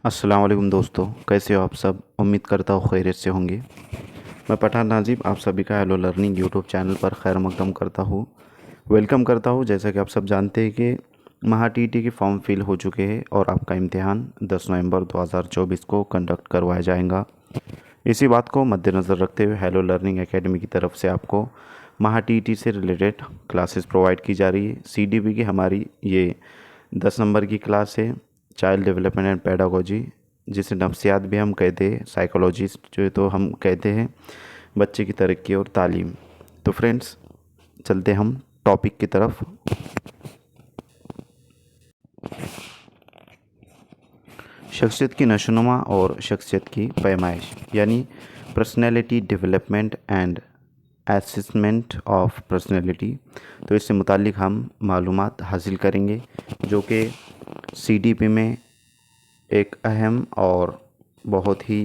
अस्सलाम वालेकुम दोस्तों, कैसे हो आप सब। उम्मीद करता हूँ खैरियत से होंगे। मैं पठान नाजिब आप सभी का हेलो लर्निंग यूट्यूब चैनल पर खैर मकदम करता हूँ, वेलकम करता हूँ। जैसा कि आप सब जानते हैं कि महा टीटी के फॉर्म फिल हो चुके हैं और आपका इम्तिहान 10 नवंबर 2024 को कंडक्ट करवाया जाएगा। इसी बात को मद्देनज़र रखते हुए हेलो लर्निंग एकेडमी की तरफ से आपको महा टीटी से रिलेटेड क्लासेस प्रोवाइड की जा रही है। CDP की हमारी ये 10 नंबर की क्लास है, चाइल्ड डेवलपमेंट एंड पेडागोजी, जिसे नफ्सियात भी हम कहते हैं, साइकोलॉजिस्ट जो है तो हम कहते हैं, बच्चे की तरक्की और तालीम। तो फ्रेंड्स, चलते हम टॉपिक की तरफ। शख्सियत की नशोनुमा और शख्सियत की पैमाइश, यानी personality development and assessment of personality. तो इससे मुतालिक हम मालूमात हासिल करेंगे, जो कि CDP में एक अहम और बहुत ही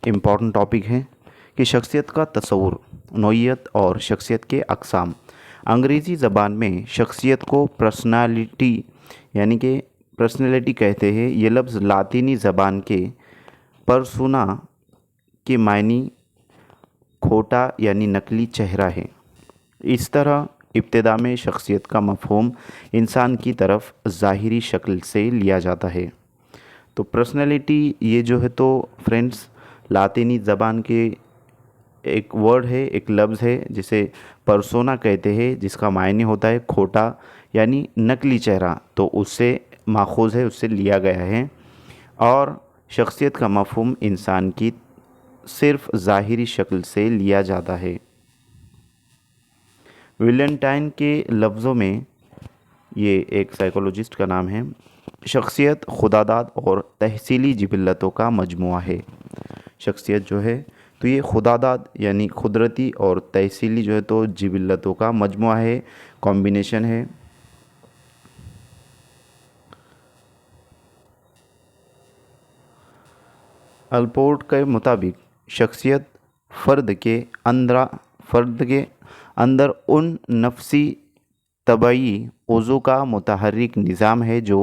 इम्पॉर्टेंट टॉपिक है कि शख्सियत का तस्वुर, नौइयत और शख्सियत के अक़साम। अंग्रेज़ी ज़बान में शख्सियत को पर्सनालिटी यानी कि पर्सनैलिटी कहते हैं। ये लफ्ज़ लातीनी ज़बान के परसुना के मायनी खोटा यानी नकली चेहरा है। इस तरह इब्तिदा में शख्सियत का मफ़हूम इंसान की तरफ ज़ाहिरी शक्ल से लिया जाता है। तो पर्सनैलिटी ये जो है तो फ्रेंड्स लातीनी ज़बान के एक वर्ड है, एक लफ्ज़ है जिसे परसोना कहते हैं, जिसका मायने होता है खोटा यानी नकली चेहरा। तो उससे माखूज़ है, उससे लिया गया है। और शख्सियत का मफ़हूम इंसान की सिर्फ़ ज़ाहिरी शक्ल से लिया जाता है। विलेंटाइन के लफ्ज़ों में, ये एक साइकोलॉजिस्ट का नाम है, शख्सियत खुदादाद और तहसीली जिबिल्लतों का मजमुआ है। शख्सियत जो है तो ये खुदादाद यानी कुदरती और तहसीली जो है तो जिबिल्लतों का मजमुआ है, कॉम्बिनेशन है। अल्पोर्ट के मुताबिक शख्सियत फ़र्द के अंदर उन नफसी तबई उज़ू का मुतहर्रिक निज़ाम है जो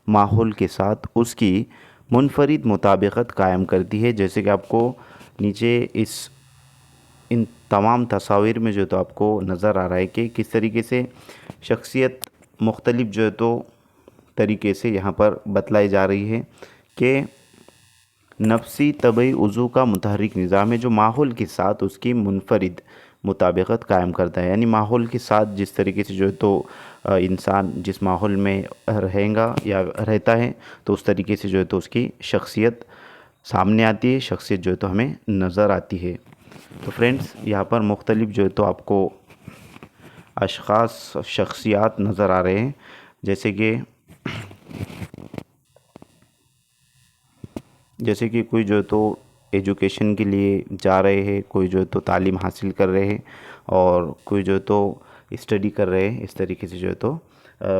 माहौल के साथ उसकी मुनफरिद मुताबिकत कायम करती है। जैसे कि आपको नीचे इन तमाम तस्वीर में जो तो आपको नज़र आ रहा है कि किस तरीके से शख्सियत मुख्तलिफ जो है तो तरीके से यहाँ पर बतलाई जा रही है कि नफसी तबई उज़ू का मुतहर्रिक निज़ाम है जो माहौल के साथ उसकी मुनफरिद मुताबिकत कायम करता है। यानी माहौल के साथ जिस तरीके से जो है तो इंसान जिस माहौल में रहेगा या रहता है, तो उस तरीके से जो है तो उसकी शख्सियत सामने आती है, शख्सियत जो है तो हमें नज़र आती है। तो फ्रेंड्स, यहाँ पर मुख्तलिफ जो है तो आपको अशख़ास शख्सियात नज़र आ रहे हैं, जैसे कि कोई जो है तो एजुकेशन के लिए जा रहे हैं, कोई जो है तो तालीम हासिल कर रहे हैं, और कोई जो है तो स्टडी कर रहे हैं। इस तरीके से जो है तो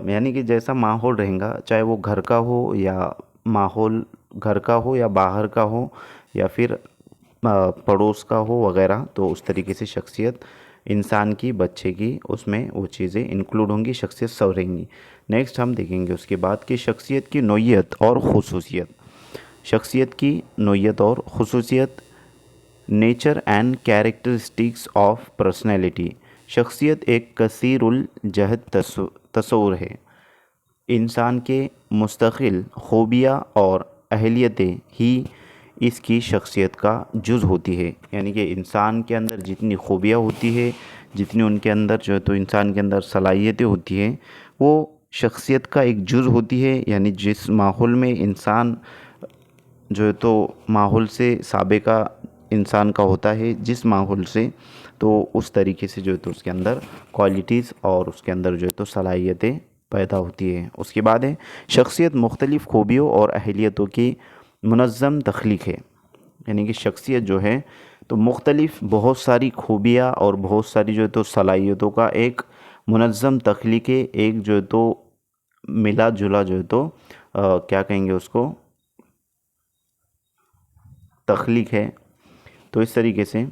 यानी कि जैसा माहौल रहेगा, चाहे वो घर का हो या माहौल घर का हो या बाहर का हो या फिर पड़ोस का हो वगैरह, तो उस तरीके से शख्सियत इंसान की, बच्चे की, उसमें वो चीज़ें इंक्लूड होंगी, शख्सियत संवरेंगी। नेक्स्ट हम देखेंगे उसके बाद कि शख्सियत की नौइयत और खुसूसियत। शख्सियत की नौइयत और खुसूसियत, nature and characteristics of personality. शख्सियत एक कसीरुल जहद तस्वुर है। इंसान के मुस्तकिल खूबियाँ और अहलियतें ही इसकी शख्सियत का जुज़ होती है। यानी कि इंसान के अंदर जितनी खूबियाँ होती है, जितनी उनके अंदर जो है तो इंसान के अंदर सलाहियतें होती हैं, वो शख्सियत का एक जुज़ होती है। यानी जिस माहौल में इंसान जो है तो माहौल से साबिका इंसान का होता है, जिस माहौल से, तो उस तरीके से जो है तो उसके अंदर क्वालिटीज़ और उसके अंदर जो है तो सलाहियतें पैदा होती है। उसके बाद है शख्सियत मुख्तलिफ़ खूबियों और अहलियतों की मुनज़्ज़म तख्लीक़ है। यानी कि शख्सियत जो है तो मुख्तलिफ़ बहुत सारी खूबियाँ और बहुत सारी जो है तो सलाहियतों का एक मुनज़्ज़म तख्लीक़ है, एक जो है तो मिला जुला जो है तो क्या कहेंगे उसको, तख्लीक़ है। तो इस तरीके से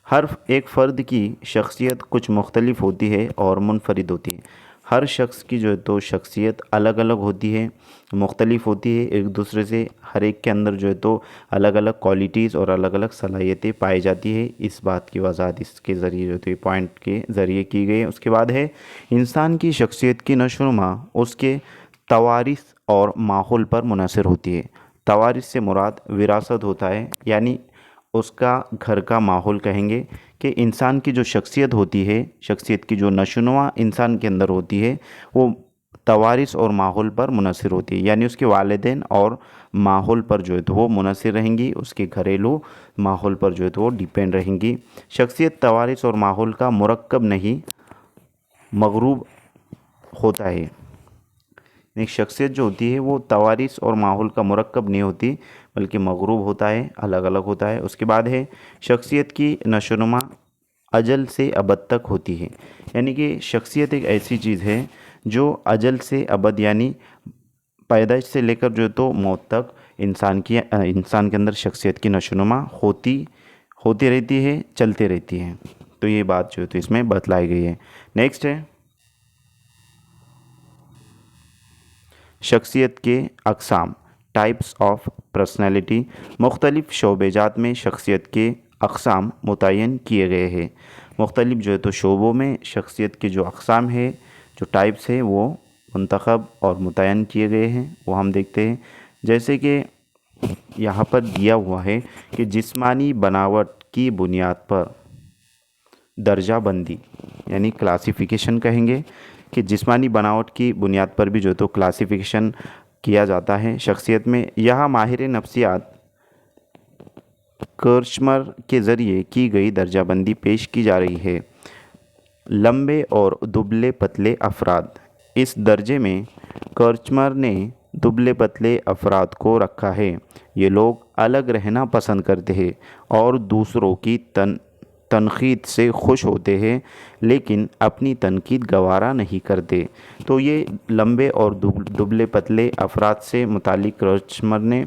हर एक फ़र्द की शख्सियत कुछ मुख्तलिफ़ होती है और मुनफरिद होती है। ہر شخص کی جو ہے تو شخصیت الگ الگ ہوتی ہے، مختلف ہوتی ہے ایک دوسرے سے، ہر ایک کے اندر جو ہے تو الگ الگ کوالٹیز اور الگ الگ صلاحیتیں پائی جاتی ہے، اس بات کی وضاحت اس کے ذریعے جو ہے تو یہ پوائنٹ کے ذریعے کی گئی ہے۔ اس کے بعد ہے انسان کی شخصیت کی نشو و نما اس کے توارث اور ماحول پر منحصر ہوتی ہے۔ توارث سے مراد وراثت ہوتا ہے، یعنی اس کا گھر کا ماحول کہیں گے کہ انسان کی جو شخصیت ہوتی ہے، شخصیت کی جو نشو و نما انسان کے اندر ہوتی ہے وہ توارث اور ماحول پر منحصر ہوتی ہے، یعنی اس کے والدین اور ماحول پر جو ہے تو وہ منحصر رہیں گی، اس کے گھریلو ماحول پر جو ہے تو وہ ڈیپینڈ رہیں گی۔ شخصیت توارث اور ماحول کا مرکب نہیں، مغروب ہوتا ہے۔ ایک شخصیت جو ہوتی ہے وہ توارث اور ماحول کا مرکب نہیں ہوتی بلکہ مغروب ہوتا ہے، الگ الگ ہوتا ہے۔ اس کے بعد ہے شخصیت کی نشو و نما اجل سے ابد تک ہوتی ہے، یعنی کہ شخصیت ایک ایسی چیز ہے جو اجل سے ابد یعنی پیدائش سے لے کر جو ہے تو موت تک انسان کے اندر شخصیت کی نشو و نما ہوتی رہتی ہے، چلتے رہتی ہے۔ تو یہ بات جو ہے تو اس میں بتلائی گئی ہے۔ نیکسٹ ہے شخصیت کے اقسام، ٹائپس آف پرسنالٹی۔ مختلف شعبے جات میں شخصیت کے اقسام متعین کیے گئے ہیں۔ مختلف جو ہے تو شعبوں میں شخصیت کے جو اقسام ہے، جو ٹائپس ہیں وہ منتخب اور متعین کیے گئے ہیں، وہ ہم دیکھتے ہیں۔ جیسے کہ یہاں پر دیا ہوا ہے کہ جسمانی بناوٹ کی بنیاد پر درجہ بندی، یعنی کلاسیفیکیشن کہیں گے کہ جسمانی بناوٹ کی بنیاد پر بھی جو تو کلاسیفیکیشن کیا جاتا ہے شخصیت میں۔ یہاں ماہر نفسیات کرچمر کے ذریعے کی گئی درجہ بندی پیش کی جا رہی ہے۔ لمبے اور دبلے پتلے افراد۔ اس درجے میں کرچمر نے دبلے پتلے افراد کو رکھا ہے۔ یہ لوگ الگ رہنا پسند کرتے ہیں اور دوسروں کی تنقید سے خوش ہوتے ہیں، لیکن اپنی تنقید گوارا نہیں کرتے۔ تو یہ لمبے اور دبلے پتلے افراد سے متعلق کرچمر نے،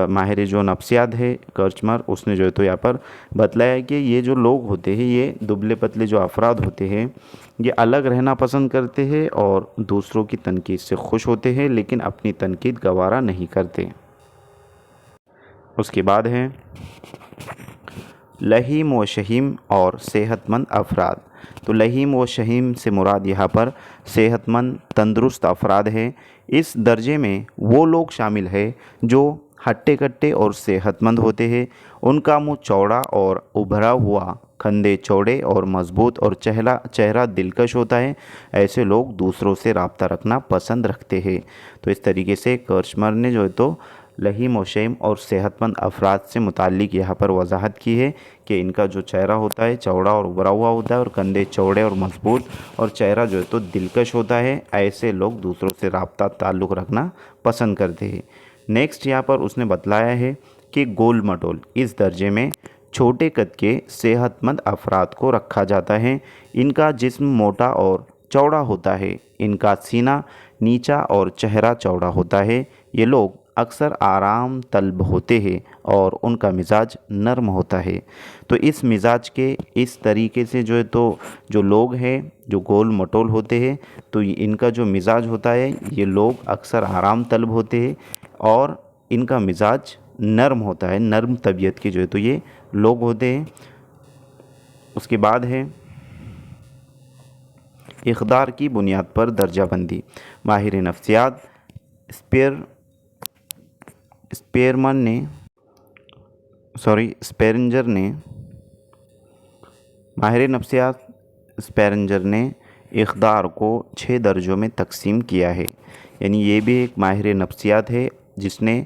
ماہر جو نفسیات ہے کرچمر، اس نے جو ہے تو یہاں پر بتلایا کہ یہ جو لوگ ہوتے ہیں، یہ دبلے پتلے جو افراد ہوتے ہیں، یہ الگ رہنا پسند کرتے ہیں اور دوسروں کی تنقید سے خوش ہوتے ہیں، لیکن اپنی تنقید گوارا نہیں کرتے۔ اس کے بعد ہے لحیم و شحیم اور صحت مند افراد۔ تو لحیم و شحیم سے مراد یہاں پر صحت مند تندرست افراد ہے۔ اس درجے میں وہ لوگ شامل ہیں جو ہٹے کٹے اور صحت مند ہوتے ہیں۔ ان کا منہ چوڑا اور ابھرا ہوا، کندھے چوڑے اور مضبوط اور چہرہ دلکش ہوتا ہے۔ ایسے لوگ دوسروں سے رابطہ رکھنا پسند رکھتے ہیں۔ تو اس طریقے سے کرچمر نے جو ہے تو لحیم و شحیم اور صحت مند افراد سے متعلق یہاں پر وضاحت کی ہے کہ ان کا جو چہرہ ہوتا ہے چوڑا اور ابھرا ہوا ہوتا ہے، اور کندھے چوڑے اور مضبوط، اور چہرہ جو ہے تو دلکش ہوتا ہے۔ ایسے لوگ دوسروں سے رابطہ تعلق رکھنا پسند کرتے ہیں۔ نیکسٹ یہاں پر اس نے بتلایا ہے کہ گول مٹول، اس درجے میں چھوٹے قد کے صحت مند افراد کو رکھا جاتا ہے۔ ان کا جسم موٹا اور چوڑا ہوتا ہے، ان کا سینہ نیچا اور چہرہ چوڑا ہوتا ہے۔ یہ لوگ اکثر آرام طلب ہوتے ہیں اور ان کا مزاج نرم ہوتا ہے۔ تو اس مزاج کے اس طریقے سے جو ہے تو جو لوگ ہیں جو گول مٹول ہوتے ہیں، تو ان کا جو مزاج ہوتا ہے، یہ لوگ اکثر آرام طلب ہوتے ہیں اور ان کا مزاج نرم ہوتا ہے، نرم طبیعت کے جو ہے تو یہ لوگ ہوتے ہیں۔ اس کے بعد ہے اقدار کی بنیاد پر درجہ بندی۔ ماہر نفسیات اسپیرنجر نے اقدار کو 6 درجوں میں تقسیم کیا ہے، یعنی یہ بھی ایک ماہر نفسیات ہے جس نے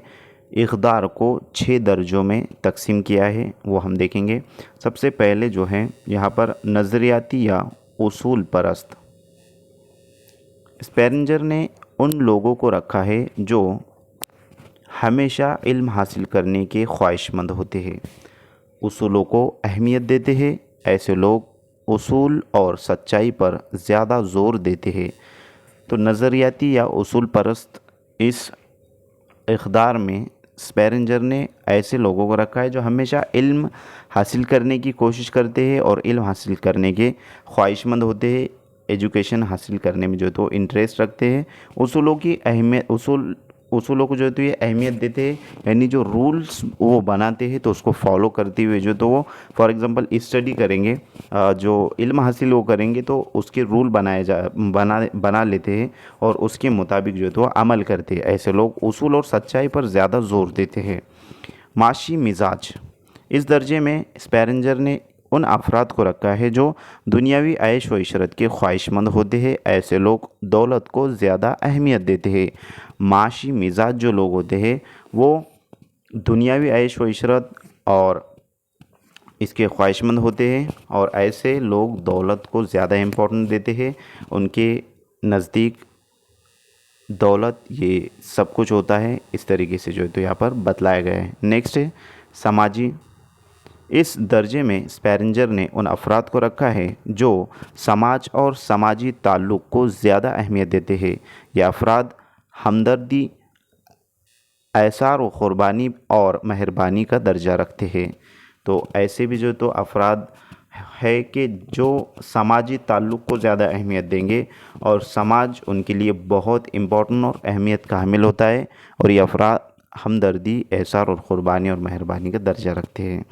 اقدار کو 6 درجوں میں تقسیم کیا ہے، وہ ہم دیکھیں گے۔ سب سے پہلے جو ہے یہاں پر نظریاتی یا اصول پرست۔ اسپیرنجر نے ان لوگوں کو رکھا ہے جو ہمیشہ علم حاصل کرنے کے خواہش مند ہوتے ہیں، اصولوں کو اہمیت دیتے ہیں۔ ایسے لوگ اصول اور سچائی پر زیادہ زور دیتے ہیں۔ تو نظریاتی یا اصول پرست، اس اقدار میں اسپیرنجر نے ایسے لوگوں کو رکھا ہے جو ہمیشہ علم حاصل کرنے کی کوشش کرتے ہیں اور علم حاصل کرنے کے خواہش مند ہوتے ہیں۔ ایجوکیشن حاصل کرنے میں جو ہے تو انٹرسٹ رکھتے ہیں، اصولوں کو جو ہے تو یہ اہمیت دیتے ہیں، یعنی جو رولز وہ بناتے ہیں تو اس کو فالو کرتے ہوئے جو تو وہ فار ایگزامپل اسٹڈی کریں گے، جو علم حاصل وہ کریں گے تو اس کے رول بنا لیتے ہیں اور اس کے مطابق جو ہے تو عمل کرتے ہیں۔ ایسے لوگ اصول اور سچائی پر زیادہ زور دیتے ہیں۔ معاشی مزاج، اس درجے میں اسپیرنجر نے ان افراد کو رکھا ہے جو دنیاوی عیش و عشرت کے خواہش مند ہوتے ہیں۔ ایسے لوگ دولت کو زیادہ اہمیت دیتے ہیں۔ معاشی مزاج جو لوگ ہوتے ہیں وہ دنیاوی عیش و عشرت اور اس کے خواہش مند ہوتے ہیں، اور ایسے لوگ دولت کو زیادہ امپورٹنٹ دیتے ہیں۔ ان کے نزدیک دولت یہ سب کچھ ہوتا ہے، اس طریقے سے جو ہے تو یہاں پر بتلایا گیا ہے۔ نیکسٹ ہے سماجی، اس درجے میں اسپیرنجر نے ان افراد کو رکھا ہے جو سماج اور سماجی تعلق کو زیادہ اہمیت دیتے ہیں۔ یہ افراد ہمدردی، ایثار و قربانی اور مہربانی کا درجہ رکھتے ہیں۔ تو ایسے بھی جو تو افراد ہے کہ جو سماجی تعلق کو زیادہ اہمیت دیں گے اور سماج ان کے لیے بہت امپورٹنٹ اور اہمیت کا حامل ہوتا ہے، اور یہ افراد ہمدردی، ایثار اور قربانی اور مہربانی کا درجہ رکھتے ہیں۔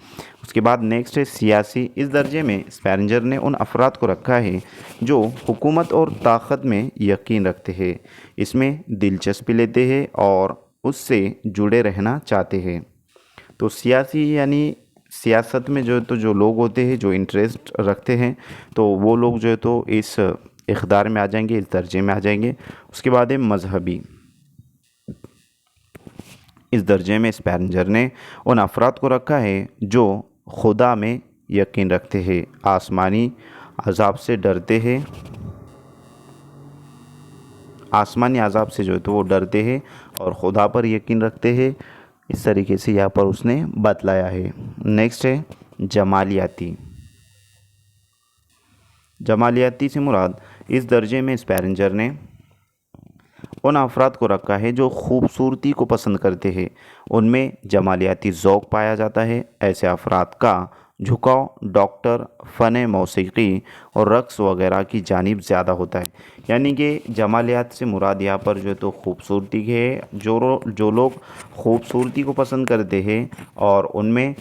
اس کے بعد نیکسٹ ہے سیاسی، اس درجے میں اسپیرنجر نے ان افراد کو رکھا ہے جو حکومت اور طاقت میں یقین رکھتے ہیں، اس میں دلچسپی لیتے ہیں اور اس سے جڑے رہنا چاہتے ہیں۔ تو سیاسی یعنی سیاست میں جو ہے تو جو لوگ ہوتے ہیں جو انٹرسٹ رکھتے ہیں تو وہ لوگ جو ہے تو اس اقدار میں آ جائیں گے، اس درجے میں آ جائیں گے۔ اس کے بعد ہے مذہبی، اس درجے میں اسپیرنجر نے ان افراد کو رکھا ہے جو خدا میں یقین رکھتے ہیں، آسمانی عذاب سے ڈرتے ہیں، آسمانی عذاب سے جو ہے تو وہ ڈرتے ہیں اور خدا پر یقین رکھتے ہیں، اس طریقے سے یہاں پر اس نے بتلایا ہے۔ نیکسٹ ہے جمالیاتی، جمالیاتی سے مراد اس درجے میں اسپیرنجر نے ان افراد کو رکھا ہے جو خوبصورتی کو پسند کرتے ہیں، ان میں جمالیاتی ذوق پایا جاتا ہے۔ ایسے افراد کا جھکاؤ ڈاکٹر، فن موسیقی اور رقص وغیرہ کی جانب زیادہ ہوتا ہے، یعنی کہ جمالیات سے مراد یہاں پر جو ہے تو خوبصورتی ہے، جو لوگ خوبصورتی کو پسند کرتے ہیں اور ان میں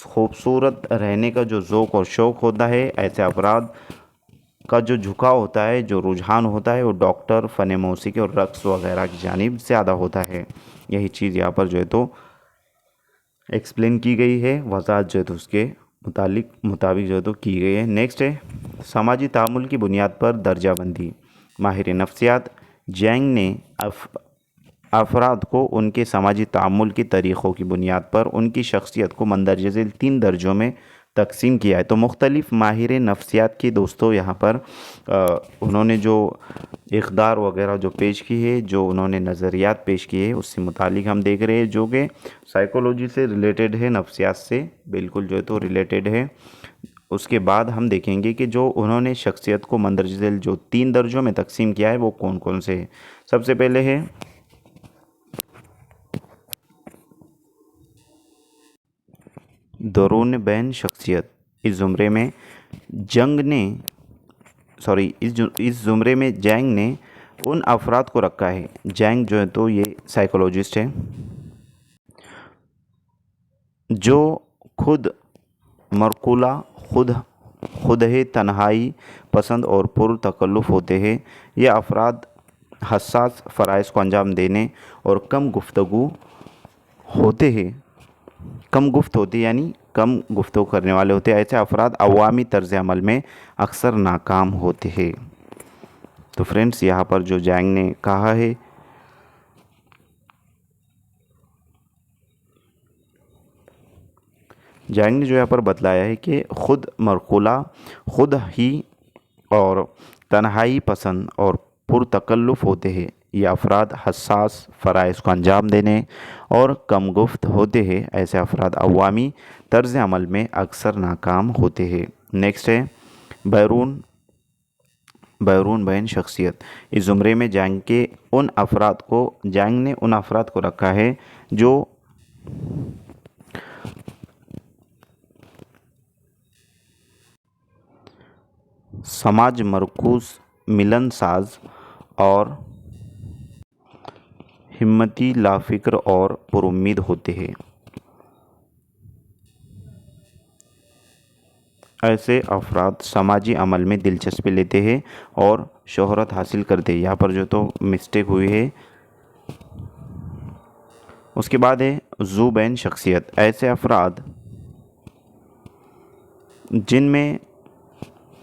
خوبصورت رہنے کا جو ذوق اور شوق ہوتا ہے، ایسے افراد کا جو جھکاؤ ہوتا ہے، جو رجحان ہوتا ہے وہ ڈاکٹر، فن موسیقی اور رقص وغیرہ کی جانب زیادہ ہوتا ہے۔ یہی چیز یہاں پر جو ہے تو ایکسپلین کی گئی ہے، وضاحت جو ہے تو اس کے مطابق جو ہے تو کی گئی ہے۔ نیکسٹ ہے سماجی تعامل کی بنیاد پر درجہ بندی، ماہر نفسیات جینگ نے افراد کو ان کے سماجی تعامل کے طریقوں کی بنیاد پر ان کی شخصیت کو مندرجہ ذیل 3 درجوں میں تقسیم کیا ہے۔ تو مختلف ماہر نفسیات کے دوستوں یہاں پر انہوں نے جو اقدار وغیرہ جو پیش کی ہے، جو انہوں نے نظریات پیش کیے ہیں، اس سے متعلق ہم دیکھ رہے ہیں جو کہ سائیکولوجی سے ریلیٹڈ ہے، نفسیات سے بالکل جو ہے تو ریلیٹڈ ہے۔ اس کے بعد ہم دیکھیں گے کہ جو انہوں نے شخصیت کو مندرجہ ذیل جو 3 درجوں میں تقسیم کیا ہے وہ کون کون سے ہیں۔ سب سے پہلے ہے درون بین شخصیت، اس زمرے میں جینگ نے ان افراد کو رکھا ہے، جینگ جو ہے تو یہ سائیکولوجسٹ ہے، جو خود مرکولہ، خود ہے تنہائی پسند اور پر تکلف ہوتے ہیں۔ یہ افراد حساس فرائض کو انجام دینے اور کم گفتگو ہوتے ہیں، یعنی کم گفتگو کرنے والے ہوتے ہیں۔ ایسے افراد عوامی طرز عمل میں اکثر ناکام ہوتے ہیں۔ تو فرینڈس یہاں پر جو جینگ نے کہا ہے جینگ نے جو یہاں پر بتلایا ہے کہ خود مرکولہ، خود ہی اور تنہائی پسند اور پرتکلف ہوتے ہیں۔ یہ افراد حساس فرائض کو انجام دینے اور کم گفت ہوتے ہیں۔ ایسے افراد عوامی طرز عمل میں اکثر ناکام ہوتے ہیں۔ نیکسٹ ہے بیرون بین شخصیت، اس زمرے میں جینگ نے ان افراد کو رکھا ہے جو سماج مرکوز मिलनसाज और हिम्मती, लाफिक्र और पुरुम्मीद होते हैं। ऐसे अफराद समाजी अमल में दिलचस्पी लेते हैं और शोहरत हासिल करते हैं। यहाँ पर जो तो मिस्टेक हुई है। उसके बाद है ज़ू बैन शख्सियत। ऐसे अफराद जिनमें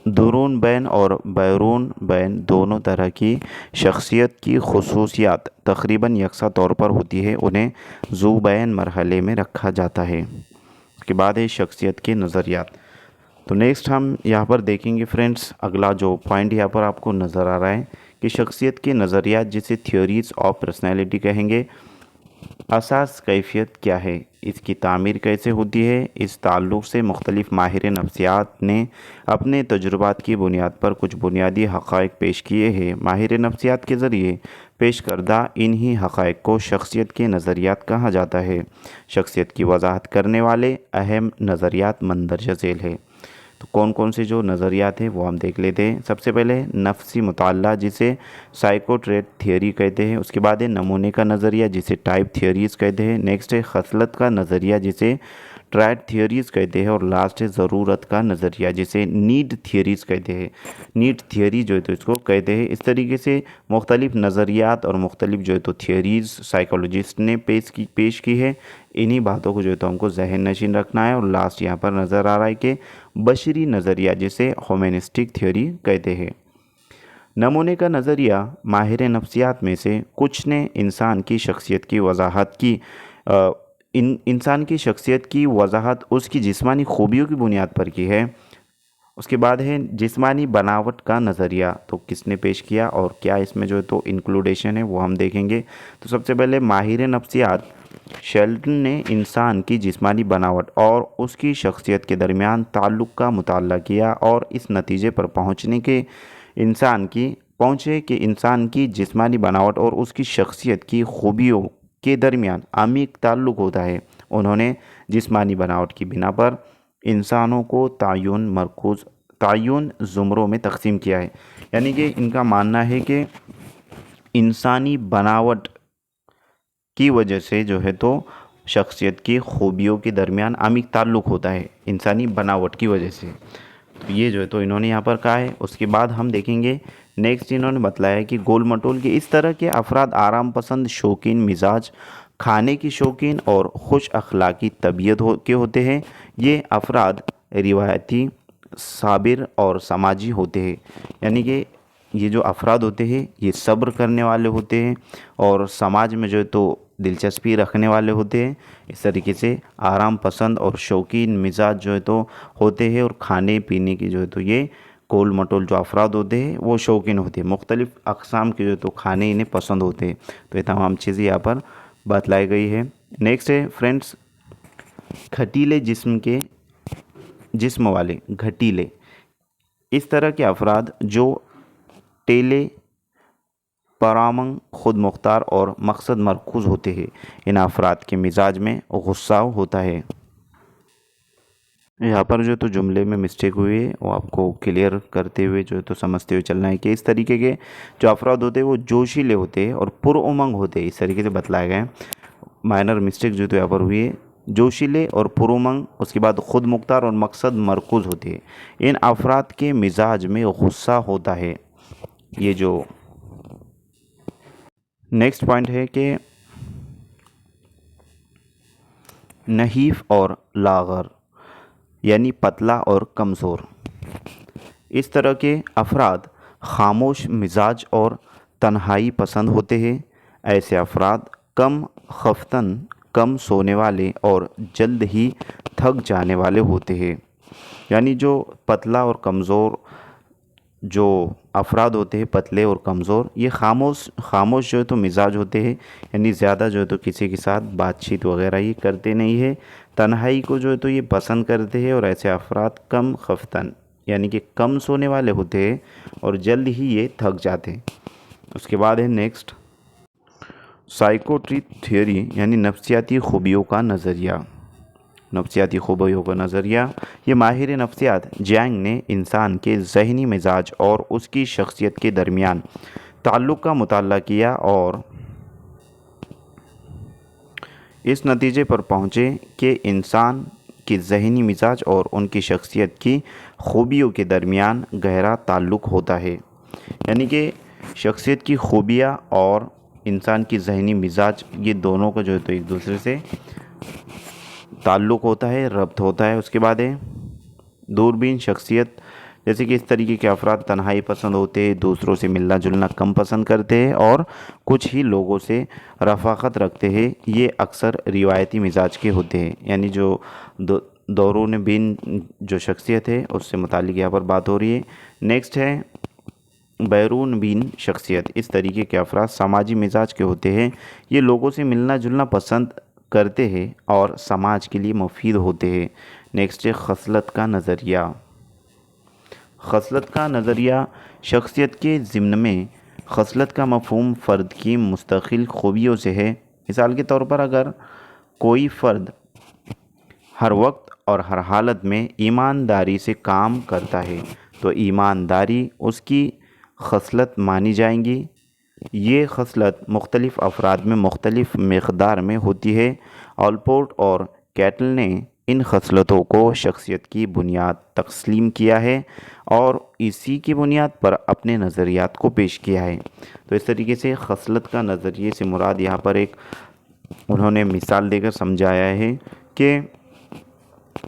दरून बैन और बैरून बैन दोनों तरह की शख्सियत की खुसूसियात तकरीबन यकसा तौर पर होती है, उन्हें ज़ू बैन मरहले में रखा जाता है। उसके बाद है शख्सियत के नज़रियात। तो नेक्स्ट हम यहाँ पर देखेंगे फ्रेंड्स, अगला जो पॉइंट यहाँ पर आपको नज़र आ रहा है कि शख्सियत के नज़रियात जिसे थ्योरीज़ ऑफ पर्सनैलिटी कहेंगे। असास कैफियत क्या है, इसकी तामीर कैसे होती है। इस ताल्लुक़ से मुख्तलिफ़ माहिर नफ्सियात ने अपने तजुर्बात की बुनियाद पर कुछ बुनियादी हक़ाइक़ पेश किए हैं। माहिर नफ्सियात के ज़रिए पेश करदा इन्हीं हक़ाइक़ को शख्सियत के नज़रियात कहा जाता है। शख्सियत की वजाहत करने वाले अहम नज़रियात मंदरजा झेल है। तो कौन कौन से जो नज़रियात हैं वो हम देख लेते हैं। सबसे पहले नफ्सी मुताला जिसे साइकोट्रेट थियोरी कहते हैं। उसके बाद है नमूने का नज़रिया जिसे टाइप थियोरीज़ कहते हैं। नेक्स्ट है खसलत का नज़रिया जिसे ट्राइड थियोरीज़ कहते हैं। और लास्ट है ज़रूरत का नज़रिया जिसे नीड थियोरीज़ कहते हैं। नीड थियोरी जो है तो इसको कहते हैं। इस तरीके से मुख्तलिफ़ नज़रियात और मुख्तलिफ़ जो है तो थियोरीज़ साइकोलॉजिस्ट ने पेश की है। इन्हीं बातों को जो है तो हमको ज़हन नशीन रखना है। और लास्ट यहाँ पर नज़र आ रहा है कि बशरी नज़रिया जिसे ह्यूमनिस्टिक थ्योरी कहते हैं। नमूने का नज़रिया माहिर नफ्सियात में से कुछ ने इंसान की शख्सियत की वजाहत की इंसान की शख्सियत की वजाहत उसकी जिस्मानी खूबियों की बुनियाद पर की है। उसके बाद है जिस्मानी बनावट का नज़रिया। तो किसने पेश किया और क्या इसमें जो है तो इंक्लूडेशन है वो हम देखेंगे। तो सबसे पहले माहिर नफ्सियात शेल्टन ने इंसान की जिस्मानी बनावट और उसकी शख्सियत के दरमियान ताल्लुक़ का मुताला किया और इस नतीजे पर पहुँचे कि इंसान की जिस्मानी बनावट और उसकी शख्सियत की खूबियों के दरमियान अमीक ताल्लुक़ होता है। उन्होंने जिस्मानी बनावट की बिना पर इंसानों को तायुन ज़ुमरों में तकसीम किया है। यानी कि इनका मानना है कि इंसानी बनावट की वजह से जो है तो शख्सियत की खूबियों के दरमियान अमीक ताल्लुक़ होता है इंसानी बनावट की वजह से। तो ये जो है तो इन्होंने यहाँ पर कहा है। उसके बाद हम देखेंगे नेक्स्ट इन्होंने बतलाया कि गोल मटोल के इस तरह के अफराद आराम पसंद, शौकीन मिजाज, खाने की शौकीन और खुश अखलाकी तबीयत के होते हैं। ये अफराद रिवायती, साबिर और समाजी होते हैं। यानी कि ये जो अफराद होते हैं ये सब्र करने वाले होते हैं और समाज में जो है तो दिलचस्पी रखने वाले होते हैं। इस तरीके से आराम पसंद और शौकीन मिजाज जो है तो होते हैं। और खाने पीने की जो है तो ये गोल मटोल जो अफराद होते हैं वो शौकीन होते हैं। मुख्तलिफ़ अक़साम के जो तो खाने इन्हें पसंद होते हैं। तो ये तमाम चीज़ें यहाँ पर बतलाई गई है। नेक्स्ट है फ्रेंड्स घटीले जिस्म वाले घटीले, इस तरह के अफराद जो टेले परामंग, खुद मुख्तार और मकसद मरकूज़ होते हैं। इन अफराद के मिजाज में गुस्सा होता है। यहाँ पर जो तो जुमले में मिस्टेक हुई है वो आपको क्लियर करते हुए जो है तो समझते हुए चलना है कि इस तरीके के जो अफराद होते हैं वो जोशीले होते हैं और पुरउमंग होते हैं। इस तरीके से बतलाए गए। माइनर मिस्टेक जो तो यहाँ पर हुई है, जोशीले और पुरउमंग, उसके बाद ख़ुद मुख्तार और मकसद मरकूज़ होते हैं। इन अफराद के मिजाज में गुस्सा होता है। ये जो नेक्स्ट पॉइंट है कि नहीफ और लागर यानी पतला और कमज़ोर, इस तरह के अफराद खामोश मिजाज और तन्हाई पसंद होते हैं। ऐसे अफराद कम खफ्तन, कम सोने वाले और जल्द ही थक जाने वाले होते हैं। यानी जो पतला और कमज़ोर जो अफराद होते हैं, पतले और कमज़ोर, ये खामोश जो है तो मिजाज होते हैं। यानी ज़्यादा जो है तो किसी के साथ बातचीत वगैरह ये करते नहीं है। तन्हाई को जो है तो ये पसंद करते हैं। और ऐसे अफराद कम खफ्तन यानी कि कम सोने वाले होते हैं और जल्द ही ये थक जाते हैं। उसके बाद है नेक्स्ट साइकोट्रिक थियोरी यानी नफ्सियाती खूबियों का नज़रिया। نفسیاتی خوبیوں کا نظریہ، یہ ماہر نفسیات جانگ نے انسان کے ذہنی مزاج اور اس کی شخصیت کے درمیان تعلق کا مطالعہ کیا اور اس نتیجے پر پہنچے کہ انسان کے ذہنی مزاج اور ان کی شخصیت کی خوبیوں کے درمیان گہرا تعلق ہوتا ہے۔ یعنی کہ شخصیت کی خوبیاں اور انسان کی ذہنی مزاج، یہ دونوں کا جو ہے تو ایک دوسرے سے تعلق ہوتا ہے، ربط ہوتا ہے۔ اس کے بعد ہے دوربین شخصیت، جیسے کہ اس طریقے کے افراد تنہائی پسند ہوتے ہیں، دوسروں سے ملنا جلنا کم پسند کرتے ہیں اور کچھ ہی لوگوں سے رفاقت رکھتے ہیں۔ یہ اکثر روایتی مزاج کے ہوتے ہیں۔ یعنی جو دورون بین جو شخصیت ہے اس سے متعلق یہاں پر بات ہو رہی ہے۔ نیکسٹ ہے بیرون بین شخصیت، اس طریقے کے افراد سماجی مزاج کے ہوتے ہیں۔ یہ لوگوں سے ملنا جلنا پسند کرتے ہیں اور سماج کے لیے مفید ہوتے ہیں۔ نیکسٹ ہے خصلت کا نظریہ۔ خصلت کا نظریہ شخصیت کے ضمن میں خصلت کا مفہوم فرد کی مستقل خوبیوں سے ہے۔ مثال کے طور پر اگر کوئی فرد ہر وقت اور ہر حالت میں ایمانداری سے کام کرتا ہے تو ایمانداری اس کی خصلت مانی جائیں گی۔ یہ خصلت مختلف افراد میں مختلف مقدار میں ہوتی ہے۔ آلپورٹ اور کیٹل نے ان خصلتوں کو شخصیت کی بنیاد تسلیم کیا ہے اور اسی کی بنیاد پر اپنے نظریات کو پیش کیا ہے۔ تو اس طریقے سے خصلت کا نظریے سے مراد یہاں پر ایک انہوں نے مثال دے کر سمجھایا ہے کہ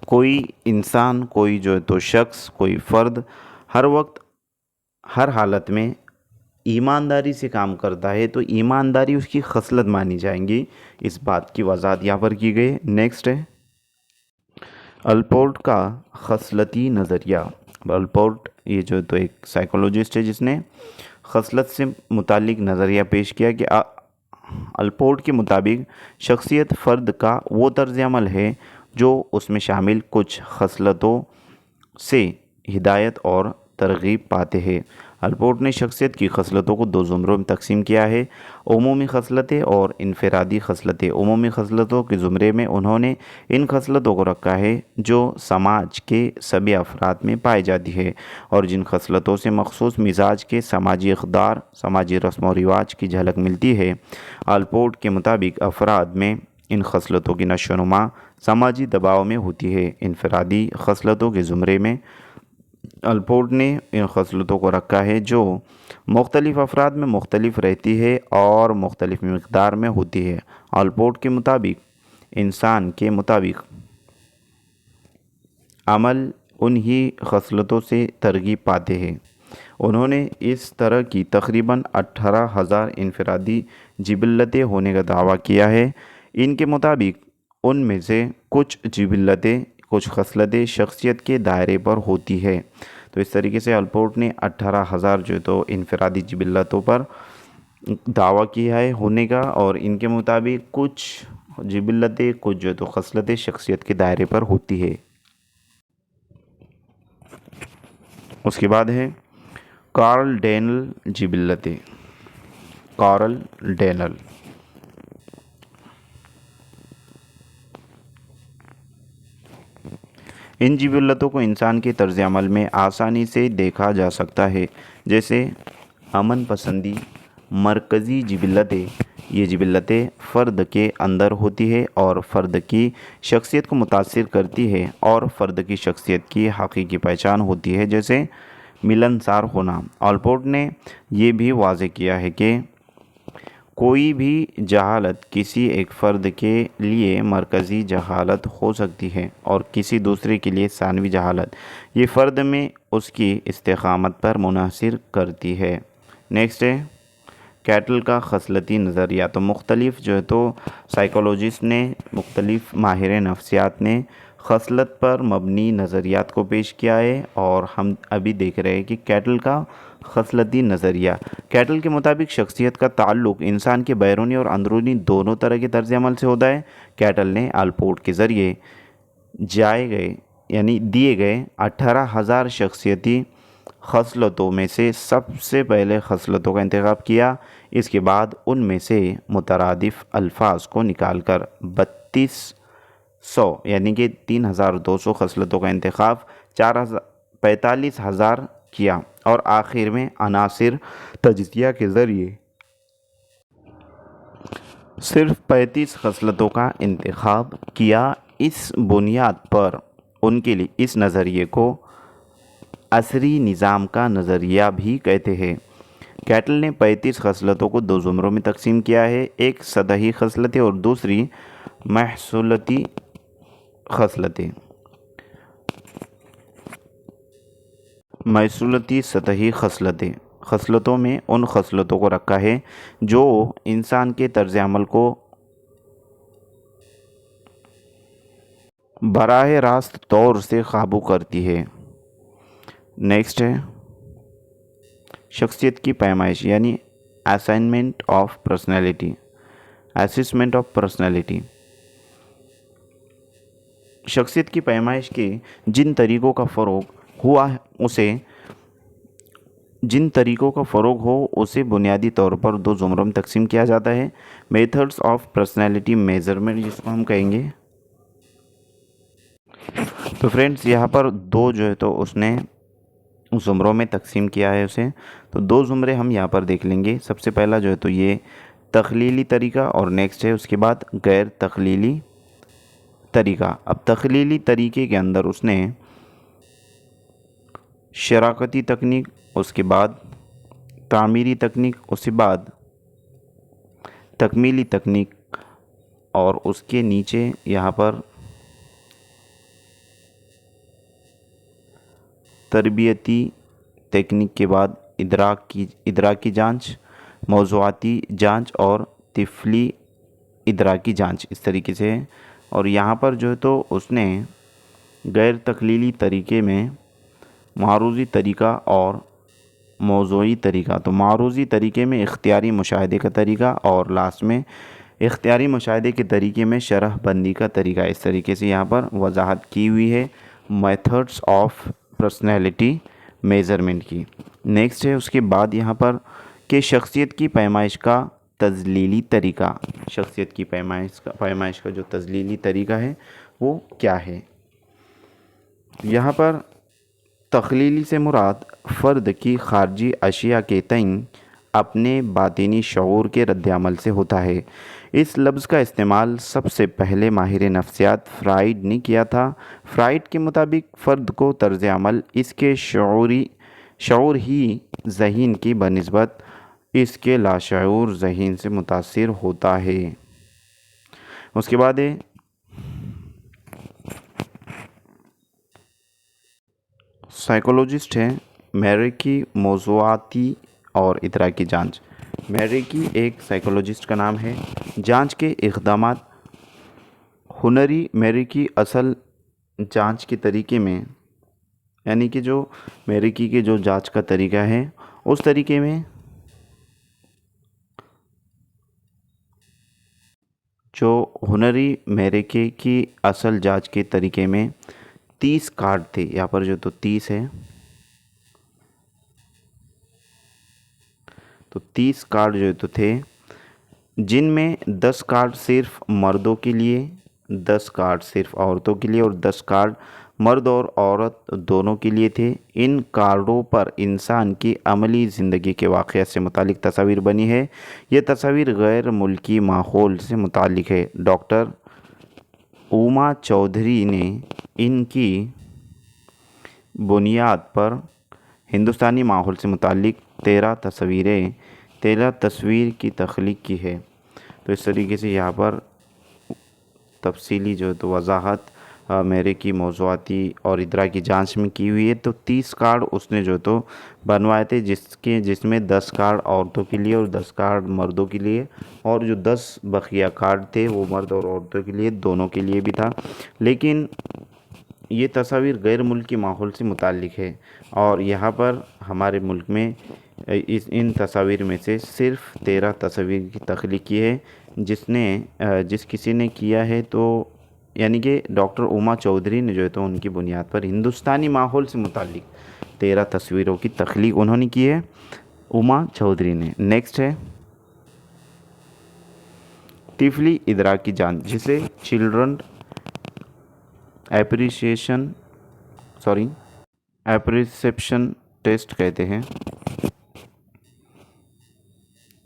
کوئی انسان، کوئی جو ہے تو شخص، کوئی فرد ہر وقت ہر حالت میں ایمانداری سے کام کرتا ہے تو ایمانداری اس کی خصلت مانی جائیں گی۔ اس بات کی وضاحت یہاں پر کی گئی۔ نیکسٹ ہے الپورٹ کا خصلتی نظریہ۔ الپورٹ یہ جو تو ایک سائیکولوجسٹ ہے جس نے خصلت سے متعلق نظریہ پیش کیا کہ الپورٹ کے مطابق شخصیت فرد کا وہ طرز عمل ہے جو اس میں شامل کچھ خصلتوں سے ہدایت اور ترغیب پاتے ہیں۔ الپورٹ نے شخصیت کی خصلتوں کو دو زمروں میں تقسیم کیا ہے، عمومی خصلتیں اور انفرادی خصلتیں۔ عمومی خصلتوں کے زمرے میں انہوں نے ان خصلتوں کو رکھا ہے جو سماج کے سبھی افراد میں پائی جاتی ہے اور جن خصلتوں سے مخصوص مزاج کے سماجی اقدار، سماجی رسم و رواج کی جھلک ملتی ہے۔ الپورٹ کے مطابق افراد میں ان خصلتوں کی نشو و نما سماجی دباؤ میں ہوتی ہے۔ انفرادی خصلتوں کے زمرے میں الپورٹ نے ان خصلتوں کو رکھا ہے جو مختلف افراد میں مختلف رہتی ہے اور مختلف مقدار میں ہوتی ہے۔ الپورٹ کے مطابق انسان کے مطابق عمل انہی خصلتوں سے ترغیب پاتے ہیں۔ انہوں نے اس طرح کی تقریباً 18,000 انفرادی جبلتیں ہونے کا دعویٰ کیا ہے۔ ان کے مطابق ان میں سے کچھ جبلتیں، کچھ خصلتیں شخصیت کے دائرے پر ہوتی ہے۔ تو اس طریقے سے الپورٹ نے 18,000 جو تو انفرادی جبلتوں پر دعویٰ کیا ہے ہونے کا، اور ان کے مطابق کچھ جبلتیں، کچھ جو تو خصلتیں شخصیت کے دائرے پر ہوتی ہے۔ اس کے بعد ہے کارل ڈینل جبلتیں۔ کارل ڈینل ان جبلتوں کو انسان کے طرز عمل میں آسانی سے دیکھا جا سکتا ہے، جیسے امن پسندی، مرکزی جبلتیں۔ یہ جبلتیں فرد کے اندر ہوتی ہے اور فرد کی شخصیت کو متاثر کرتی ہے اور فرد کی شخصیت کی حقیقی پہچان ہوتی ہے، جیسے ملنسار ہونا۔ آلپورٹ نے یہ بھی واضح کیا ہے کہ کوئی بھی جہالت کسی ایک فرد کے لیے مرکزی جہالت ہو سکتی ہے اور کسی دوسرے کے لیے ثانوی جہالت۔ یہ فرد میں اس کی استقامت پر منحصر کرتی ہے۔ نیکسٹ ہے کیٹل کا خصلتی نظریہ۔ تو مختلف جو ہے تو سائیکولوجسٹ نے، مختلف ماہر نفسیات نے خصلت پر مبنی نظریات کو پیش کیا ہے اور ہم ابھی دیکھ رہے ہیں کہ کیٹل کا خصلتی نظریہ۔ کیٹل کے مطابق شخصیت کا تعلق انسان کے بیرونی اور اندرونی دونوں طرح کے طرز عمل سے ہوتا ہے۔ کیٹل نے آلپورٹ کے ذریعے دیے گئے 18,000 شخصیتی خصلتوں میں سے سب سے پہلے خصلتوں کا انتخاب کیا۔ اس کے بعد ان میں سے مترادف الفاظ کو نکال کر 32 100 यानी कि 3200 खसलतों का इंतखाब 45,000 किया और आखिर में अनासिर तजिया के ज़रिए सिर्फ 35 खसलतों का इंतखाब किया। इस बुनियाद पर उनके लिए इस नज़रिए को असरी निज़ाम का नज़रिया भी कहते हैं। कैटल ने 35 खसलतों को दो ज़ुमरों में तकसीम किया है, एक सतही खसलतें और दूसरी महसूलती खसलतें। महसूलती सतही खसलतों में उन खसलतों को रखा है जो इंसान के तर्ज़ अमल को बराह रास्त तौर से काबू करती है। नेक्स्ट है शख्सियत की पैमाइश यानी असेसमेंट ऑफ पर्सनैलिटी। शख्सियत की पैमाइश के जिन तरीक़ों का फ़रोग़ हो उसे बुनियादी तौर पर दो ज़ुमरों में तकसीम किया जाता है। मेथड्स ऑफ पर्सनैलिटी मेज़रमेंट जिसको हम कहेंगे। तो फ्रेंड्स यहाँ पर दो जो है तो उसने ज़ुमरों में तकसीम किया है उसे, तो दो ज़ुमरे हम यहाँ पर देख लेंगे। सबसे पहला जो है तो ये तख़लीली तरीक़ा और नेक्स्ट है उसके बाद गैर तख़लीली तरीक़ा। अब तख़लीली तरीक़े के अंदर उसने शराकती तकनीक, उसके बाद तामीरी तकनीक, उसके बाद तकमीली तकनीक और उसके नीचे यहाँ पर तरबियती तकनीक के बाद इदराकी जांच, मौज़ूआती जांच और तिफ़ली इदराकी जांच इस तरीके से है। और यहाँ पर जो है तो उसने गैर तक़लीली तरीक़े में मारूज़ी तरीक़ा और मौज़ूई तरीक़ा, तो मारूज़ी तरीक़े में इख्तियारी मुशाहिदे का तरीक़ा और लास्ट में इख्तियारी मुशाहिदे के तरीक़े में शरह बंदी का तरीक़ा, इस तरीके से यहाँ पर वजाहत की हुई है मेथड्स ऑफ पर्सनैलिटी मेज़रमेंट की। नेक्स्ट है उसके बाद यहाँ पर कि शख्सियत की पैमाइश का तज़लीली तरीक़ा, शख्सियत की पैमाइश का जो तज़लीली तरीक़ा है वो क्या है। यहाँ पर तख़लीली से मुराद फ़र्द की ख़ारजी अशिया के तईं अपने बातिनी शऊर के रद्द-ए-अमल से होता है। इस लफ्ज़ का इस्तेमाल सबसे पहले माहिर नफ्सियात फ्राइड ने किया था। फ्राइड के मुताबिक फ़र्द को तर्ज़ अमल इसके शऊर ही ज़हीन की बनिस्बत इसके लाशऊर ज़हीन से मुतासिर होता है। उसके बाद है साइकोलॉजिस्ट है मैरेकी, मौज़ूआती और इदराकी जांच। मैरेकी एक साइकोलॉजिस्ट का नाम है। जांच के इक़दामात हुनरी मैरेकी असल जांच के तरीक़े में, यानी कि जो मैरेकी के जो जांच का तरीक़ा है उस तरीक़े में जो हुनरी मैरेकी की असल जांच के तरीक़े में 30 कार्ड थे। यहाँ पर जो तो 30 है, तो 30 कार्ड जो तो थे जिनमें 10 कार्ड सिर्फ मर्दों के लिए, 10 कार्ड सिर्फ औरतों के लिए और 10 कार्ड मर्द और औरत दोनों के लिए थे। इन कार्डों पर इंसान की अमली ज़िंदगी के वाक़यात से मुतालिक तस्वीर बनी है। ये तस्वीर गैर मुल्की माहौल से मुतालिक है। डॉक्टर उमा चौधरी ने इनकी बुनियाद पर हिंदुस्तानी माहौल से मुतालिक 13 तस्वीर की तख्लीक की है। तो इस तरीके से यहाँ पर तफसीली जो तो वजाहत मेरे की मौज़ूआती और इदरा की जांच में की हुई है। तो 30 कार्ड उसने जो तो बनवाए थे जिसमें 10 कार्ड औरतों के लिए और 10 कार्ड मर्दों के लिए, और जो 10 बकिया कार्ड थे वो मर्द और औरतों के लिए दोनों के लिए भी था। लेकिन ये तस्वीर गैर मुल्की माहौल से मुताल्लिक़ है और यहाँ पर हमारे मुल्क में इन तस्वीर में से सिर्फ 13 तस्वीर की तख्लीक की है जिस किसी ने किया है। तो यानी कि डॉक्टर उमा चौधरी ने जो है तो उनकी बुनियाद पर हिंदुस्तानी माहौल से मुताल्लिक़ 13 तस्वीरों की तख्लीक उन्होंने की है, उमा चौधरी ने। नेक्स्ट है तिफली इदराकी जांच, जिसे चिल्ड्रन एप्रिसेप्शन टेस्ट कहते हैं।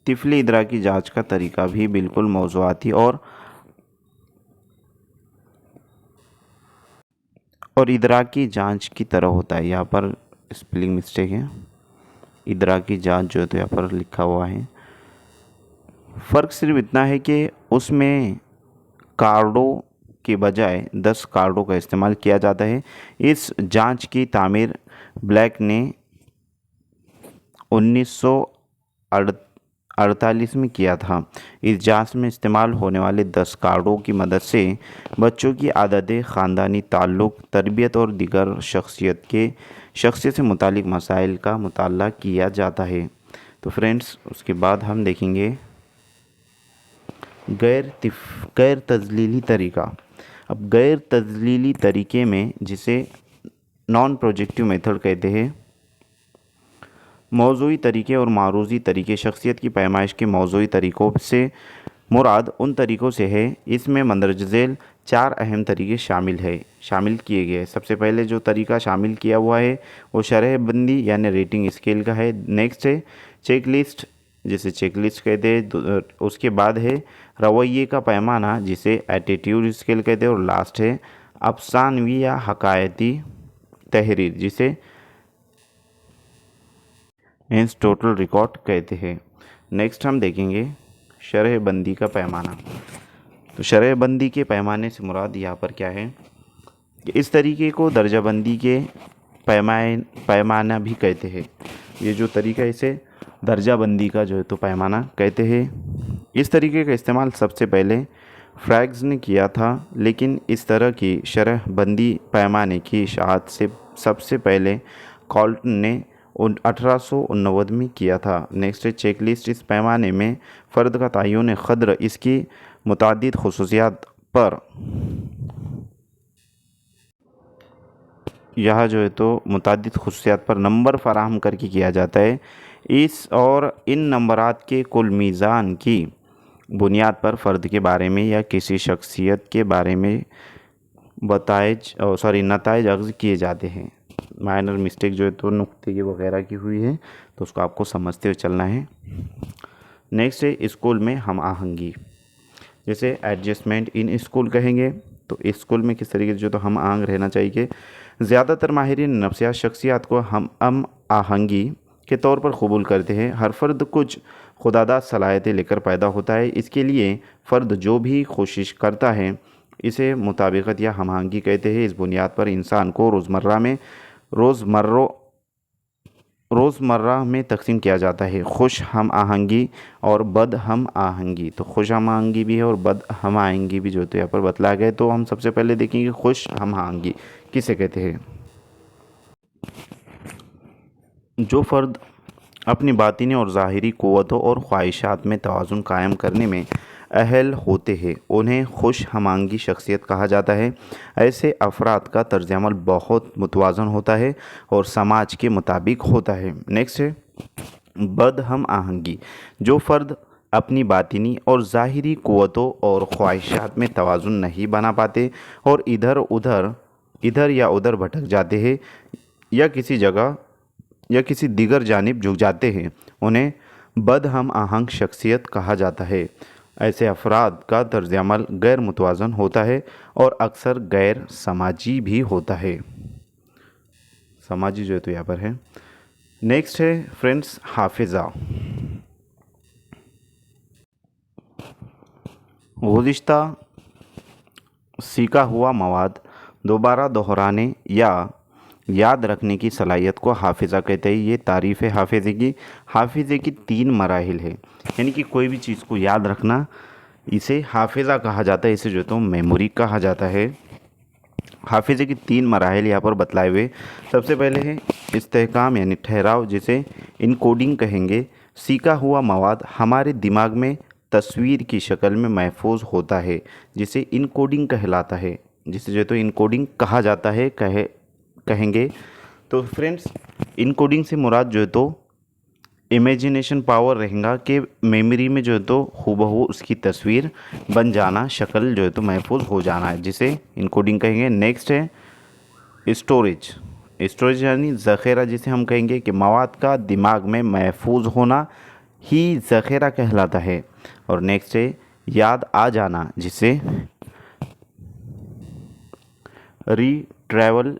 तिफली इदराकी जांच का तरीका भी बिल्कुल मौज़ूआती और इदराकी जांच की तरह होता है। यहाँ पर स्पेलिंग मिस्टेक है, इदराकी जांच जो है तो यहाँ पर लिखा हुआ है। फ़र्क सिर्फ इतना है कि उसमें कार्डों के बजाय 10 कार्डों का इस्तेमाल किया जाता है। इस जांच की तामीर ब्लैक ने 1948 में किया था। इस जांच में इस्तेमाल होने वाले 10 कार्डों की मदद से बच्चों की आदतें, ख़ानदानी ताल्लुक़, तरबियत और दीगर शख्सियत से मुतालिक मसाइल का मुताला किया जाता है। तो फ्रेंड्स, उसके बाद हम देखेंगे गैर तज़लीली तरीका। अब गैर तज़लीली तरीके में, जिसे नॉन प्रोजेक्टिव मेथड कहते हैं, मौज़ूई तरीके और मारूज़ी तरीके। शख्सियत की पैमाइश के मौज़ूई तरीक़ों से मुराद उन तरीक़ों से है। इसमें मंदरज झेल 4 अहम तरीके शामिल किए गए। सबसे पहले जो तरीका शामिल किया हुआ है वो शरह बंदी यानी रेटिंग स्केल का है। नेक्स्ट है चेक लिस्ट, जिसे चेक लिस्ट कहते हैं। उसके बाद है रवैये का पैमाना, जिसे एटीट्यूड स्केल कहते हैं। और लास्ट है अफसानवी या हकायती तहरीर, जिसे हेंस टोटल रिकॉर्ड कहते हैं। नेक्स्ट हम देखेंगे शरह बंदी का पैमाना। तो शरह बंदी के पैमाने से मुराद यहाँ पर क्या है कि इस तरीके को दर्जा बंदी के पैमाना भी कहते हैं। ये जो तरीका, इसे दर्जा बंदी का जो है तो पैमाना कहते हैं। इस तरीके का इस्तेमाल सबसे पहले फ्रैग्स ने किया था, लेकिन इस तरह की शरह बंदी पैमाने की इशाअत से सबसे पहले कॉल्टन ने 1889 में किया था। नेक्स्ट है चेक लिस्ट। इस पैमाने में फ़र्द का तयन क़द्र इसकी मुतअद्दिद ख़ुसूसियात पर यह जो है तो मुतअद्दिद ख़ुसूसियात पर नंबर फ़राहम करके किया जाता है। इन नंबरात के कुल मीज़ान की बुनियाद पर फ़र्द के बारे में या किसी शख्सियत के बारे में नताइज अख़ज़ किए जाते हैं। माइनर मिस्टेक जो है तो नुक्ते की वगैरह की हुई है, तो उसको आपको समझते हुए चलना है। नेक्स्ट है स्कूल में हम आहंगी, जैसे एडजस्टमेंट इन स्कूल कहेंगे। तो स्कूल में किस तरीके से जो तो हम आहंग रहना चाहिए। ज़्यादातर माहिरीन नफ्सियात शख्सियत को हम आहंगी के तौर पर कबूल करते हैं। हर फ़र्द कुछ खुदादाद सलाहियतें लेकर पैदा होता है। इसके लिए फ़र्द जो भी कोशिश करता है इसे मुताबिकत या हम आहंगी कहते हैं। इस बुनियाद पर इंसान को रोज़मर्रा में तकसीम किया जाता है, खुश हम आहंगी और बद हम आहंगी। तो खुश हम आहंगी भी है और बद हम आहंगी भी जो तो यहाँ पर बतलाया गया है। तो हम सबसे पहले देखेंगे खुश हम आहंगी किसे कहते हैं। जो फ़र्द अपनी बातिनी और ज़ाहिरी क़ुव्वतों और ख्वाहिशात में तवाज़ुन कायम करने में अहल होते हैं, उन्हें खुश हमांगी शख्सियत कहा जाता है। ऐसे अफराद का तर्ज अमल बहुत मुतवाज़न होता है और समाज के मुताबिक होता है। नेक्स्ट है बद हम आहंगी। जो फ़र्द अपनी बातिनी और ज़ाहिरी क़ुव्वतों और ख्वाहिशात में तवाज़ुन नहीं बना पाते और इधर या उधर भटक जाते हैं या किसी जगह या किसी दीगर जानिब झुक जाते हैं, उन्हें बद हम आहंग शख्सियत कहा जाता है। ऐसे अफराद का तर्ज अमल गैर मुतवाज़न होता है और अक्सर गैर समाजी भी होता है। समाजी जो है तो यहाँ पर है। नेक्स्ट है फ्रेंड्स हाफिज़ा। गुज़िश्ता सीखा हुआ मवाद दोबारा दोहराने या याद रखने की सलाहियत को हाफिज़ा कहते हैं। ये तारीफ़ है हाफिज़े की। हाफिज़े की 3 मराहिल है, यानी कि कोई भी चीज़ को याद रखना इसे हाफिज़ा कहा जाता है। इसे जो तो मेमोरी कहा जाता है। हाफिज़े की 3 मराहिल यहाँ पर बतलाए हुए। सबसे पहले है इस्तेहकाम यानी ठहराव, जिसे इनकोडिंग कहेंगे। सीखा हुआ मवाद हमारे दिमाग में तस्वीर की शक्ल में महफूज होता है, जिसे इनकोडिंग कहलाता है, जिसे जो तो इनकोडिंग कहा जाता है कहेंगे। तो फ्रेंड्स इनकोडिंग से मुराद जो है तो इमेजिनेशन पावर रहेगा कि मेमोरी में जो है तो हूबहू उसकी तस्वीर बन जाना, शक्ल जो है तो महफूज हो जाना है, जिसे इनकोडिंग कहेंगे। नेक्स्ट है स्टोरेज। स्टोरेज यानी ज़ख़ीरा, जिसे हम कहेंगे कि मवाद का दिमाग में महफूज होना ही ज़ख़ीरा कहलाता है। और नेक्स्ट है याद आ जाना, जिसे रिट्रैवल।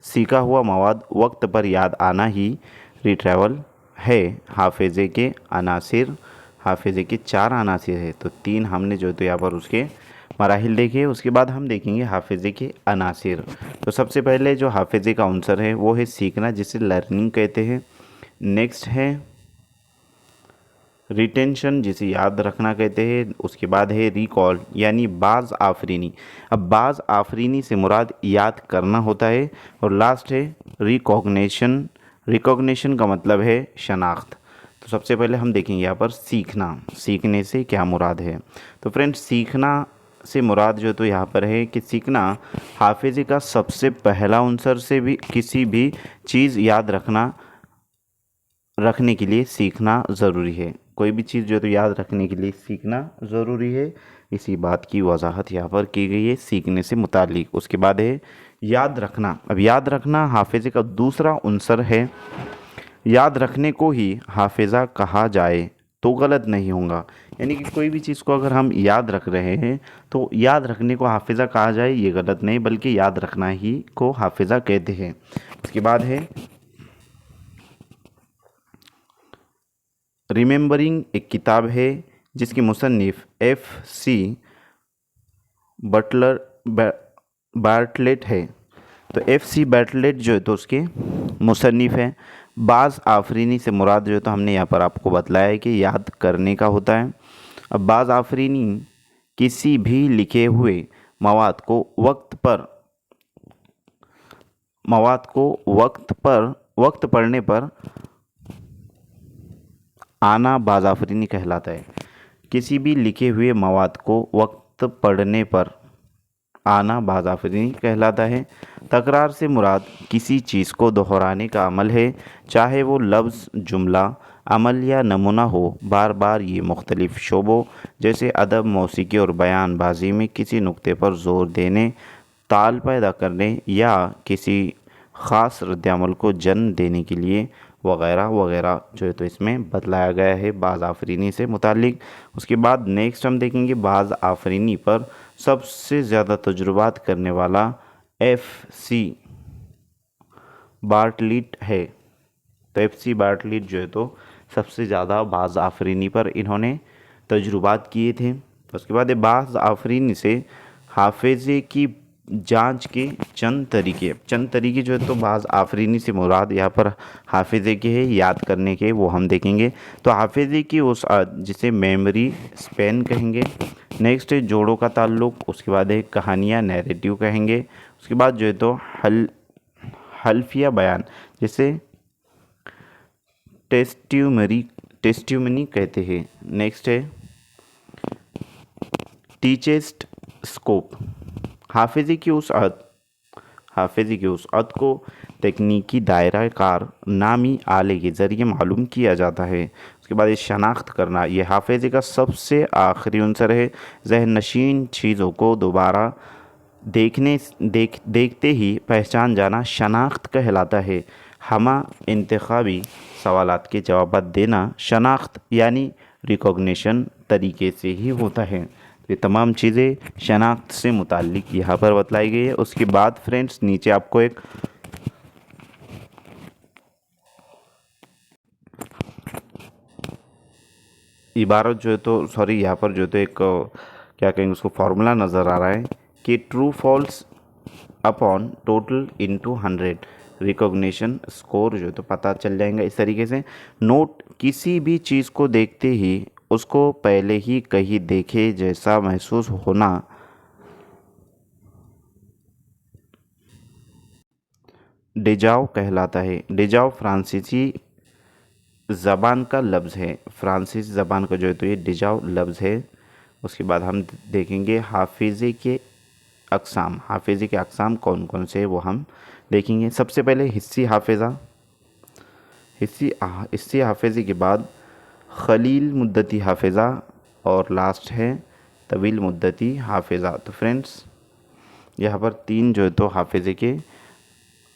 सीखा हुआ मवाद वक्त पर याद आना ही रिट्रैवल है। हाफिज़े के अनासिर, हाफिज़े के 4 अनासिर है, तो 3 हमने जो तो यहाँ पर उसके मराहिल देखे। उसके बाद हम देखेंगे हाफिज़े के अनासिर। तो सबसे पहले जो हाफिज़े का अंसर है वो है सीखना, जिसे लर्निंग कहते हैं। नेक्स्ट है रिटेंशन, जिसे याद रखना कहते हैं। उसके बाद है रिकॉल यानी बाज़ आफरीनी। अब बाज़ आफरीनी से मुराद याद करना होता है। और लास्ट है रिकॉग्निशन। रिकॉग्निशन का मतलब है शनाख्त। तो सबसे पहले हम देखेंगे यहाँ पर सीखना, सीखने से क्या मुराद है। तो फ्रेंड्स, सीखना से मुराद जो तो यहाँ पर है कि सीखना हाफिज़े का सबसे पहला अंसर से भी किसी भी चीज़ याद रखने के लिए सीखना ज़रूरी है। कोई भी चीज़ जो तो याद रखने के लिए सीखना ज़रूरी है। इसी बात की वजाहत यहाँ पर की गई है सीखने से मुतालिक। उसके बाद है याद रखना। अब याद रखना हाफिज़े का दूसरा अंसर है। याद रखने को ही हाफिज़ा कहा जाए तो गलत नहीं होगा, यानी कि कोई भी चीज़ को अगर हम याद रख रहे हैं तो याद रखने को हाफिज़ा कहा जाए ये गलत नहीं, बल्कि याद रखना ही को हाफिज़ा कहते हैं। उसके बाद है रिमेंबरिंग। एक किताब है जिसकी मुसन्निफ़ F.C. बटलर बार्टलेट है। तो F.C. बार्टलेट जो है तो उसके मुसन्निफ़ है। बाज़ आफरीनी से मुराद जो है तो हमने यहाँ पर आपको बतलाया है कि याद करने का होता है। अब बाज़ आफरीनी किसी भी लिखे हुए मवाद को वक्त पढ़ने पर आना बाज़ आफरीनी कहलाता है। किसी भी लिखे हुए मवाद को वक्त पढ़ने पर आना बाज़ आफरीनी कहलाता है। तकरार से मुराद किसी चीज़ को दोहराने का अमल है, चाहे वो लफ्ज़, जुमला, अमल या नमूना हो। बार बार ये मुख्तलिफ़ शोबों जैसे अदब, मौसीकी और बयानबाजी में किसी नुक्ते पर ज़ोर देने, ताल पैदा करने या किसी ख़ास रद्दअमल को जन्म देने के लिए वग़ैरह वग़ैरह जो है तो इसमें बतलाया गया है बाज़ आफरीनी से मुतालिक। उसके बाद नेक्स्ट हम देखेंगे बाज़ आफरीनी पर सबसे ज़्यादा तजुर्बात करने वाला F.C. बार्टलेट है। तो F.C. बार्टलेट जो है तो सबसे ज़्यादा बाज़ आफरीनी पर इन्होंने तजुर्बात किए थे। उसके बाद बाज़ आफरीनी से हाफिज़े की जांच के चंद तरीके जो है तो बाज़ आफरीनी से मुराद यहाँ पर हाफिज़े के है, याद करने के, वो हम देखेंगे। तो हाफिज़े की उस जिसे मेमोरी स्पेन कहेंगे। नेक्स्ट है जोड़ों का ताल्लुक़। उसके बाद है कहानियाँ, नैरेटिव कहेंगे। उसके बाद जो है तो हल्फिया बयान, जिसे टेस्ट्यूमनी कहते हैं। नेक्स्ट है टीचेस्ट स्कोप। हाफिज़े की उस अद को तकनीकी दायरा कार नामी आले के ज़रिए मालूम किया जाता है। उसके बाद ये शनाख्त करना, ये हाफिज़े का सबसे आखिरी अंसर है। ज़हन नशीन चीज़ों को दोबारा देखते ही पहचान जाना शनाख्त कहलाता है। हमा इंतखाबी सवालात के जवाब देना शनाख्त यानी रिकॉग्निशन तरीके से ही होता है। ये तमाम चीज़ें शनाख्त से मुताल्लिक यहाँ पर बतलाई गई है। उसके बाद फ्रेंड्स नीचे आपको एक इबारत जो है तो यहाँ पर जो तो एक क्या कहेंगे उसको फार्मूला नज़र आ रहा है कि true false upon total into 100 recognition score जो तो पता चल जाएगा। इस तरीके से नोट, किसी भी चीज़ को देखते ही उसको पहले ही कहीं देखे जैसा महसूस होना डेजाव कहलाता है। डेजाव फ्रांसीसी ज़बान का लफ्ज़ है। फ्रांसीसी ज़बान का जो है तो ये डेजाव लफ्ज़ है। उसके बाद हम देखेंगे हाफिज़े के अक़साम। हाफिज़े के अक़साम कौन कौन से वो हम देखेंगे। सबसे पहले हिस्सी हाफिज़ा। حصی حافظے کے بعد قلیل مدتی حافظہ اور لاسٹ ہے طویل مدتی حافظہ۔ تو فرینڈس یہاں پر 3 جو ہے تو حافظے کے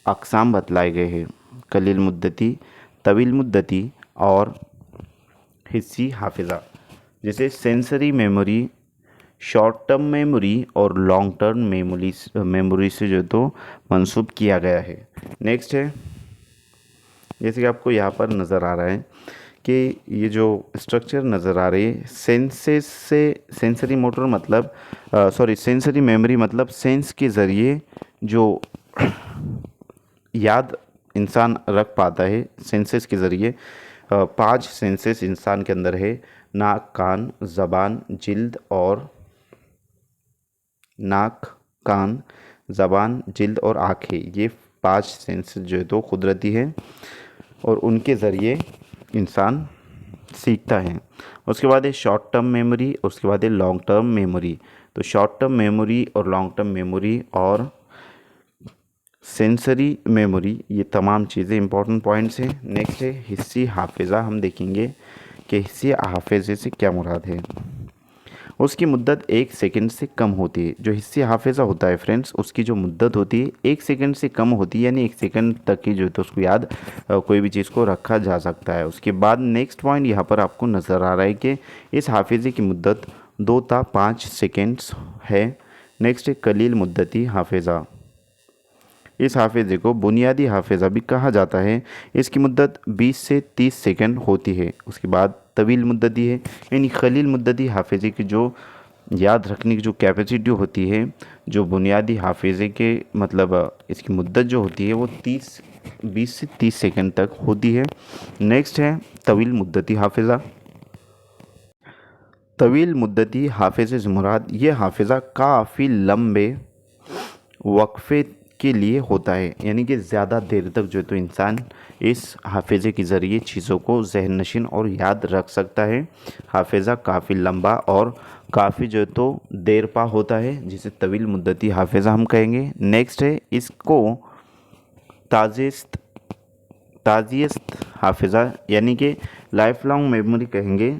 اقسام بتلائے گئے ہیں، قلیل مدتی، طویل مدتی اور حصی حافظہ، جیسے sensory memory, short term memory اور لانگ ٹرم میموری سے جو تو منسوب کیا گیا ہے۔ نیکسٹ ہے، جیسے کہ آپ کو یہاں پر نظر آ رہا ہے کہ یہ جو اسٹرکچر نظر آ رہی ہے، سینسری موٹر مطلب سینسری میموری مطلب سینس کے ذریعے جو یاد انسان رکھ پاتا ہے، سینسز کے ذریعے 5 سینسز انسان کے اندر ہے، ناک، کان، زبان، جلد اور آنکھیں۔ یہ 5 سینسز جو ہے تو قدرتی ہے اور ان کے ذریعے انسان سیکھتا ہے۔ اس کے بعد ہے شارٹ ٹرم میموری، اس کے بعد ہے لانگ ٹرم میموری۔ تو شارٹ ٹرم میموری اور لانگ ٹرم میموری اور سینسری میموری، یہ تمام چیزیں امپورٹنٹ پوائنٹس ہیں۔ نیکسٹ ہے حصی حافظہ، ہم دیکھیں گے کہ حصی حافظے سے کیا مراد ہے۔ اس کی مدت 1 سیکنڈ سے کم ہوتی ہے۔ جو حصی حافظہ ہوتا ہے فرینڈس، اس کی جو مدت ہوتی ہے 1 سیکنڈ سے کم ہوتی ہے، یعنی 1 سیکنڈ تک کی جو ہے تو اس کو یاد کوئی بھی چیز کو رکھا جا سکتا ہے۔ اس کے بعد نیکسٹ پوائنٹ یہاں پر آپ کو نظر آ رہا ہے کہ اس حافظے کی مدت 2 تا 5 سیکنڈز ہے۔ نیکسٹ ہے قلیل مدتی حافظہ، اس حافظے کو بنیادی حافظہ بھی کہا جاتا ہے۔ اس کی مدت 20 سے 30 سیکنڈ ہوتی ہے۔ اس کے بعد طویل مدتی ہے، یعنی قلیل مدتی حافظے کی جو یاد رکھنے کی جو کیپیسٹی ہوتی ہے، جو بنیادی حافظے کے مطلب اس کی مدت جو ہوتی ہے وہ 20 سے 30 سیکنڈ تک ہوتی ہے۔ نیکسٹ ہے طویل مدتی حافظہ۔ طویل مدتی حافظے سے مراد یہ حافظہ کافی لمبے وقفے کے لیے ہوتا ہے، یعنی کہ زیادہ دیر تک جو تو انسان اس حافظے کے ذریعے چیزوں کو ذہن نشین اور یاد رکھ سکتا ہے۔ حافظہ کافی لمبا اور کافی جو تو دیر پا ہوتا ہے، جسے طویل مدتی حافظہ ہم کہیں گے۔ نیکسٹ ہے اس کو تازیست حافظہ یعنی کہ لائف لانگ میموری کہیں گے،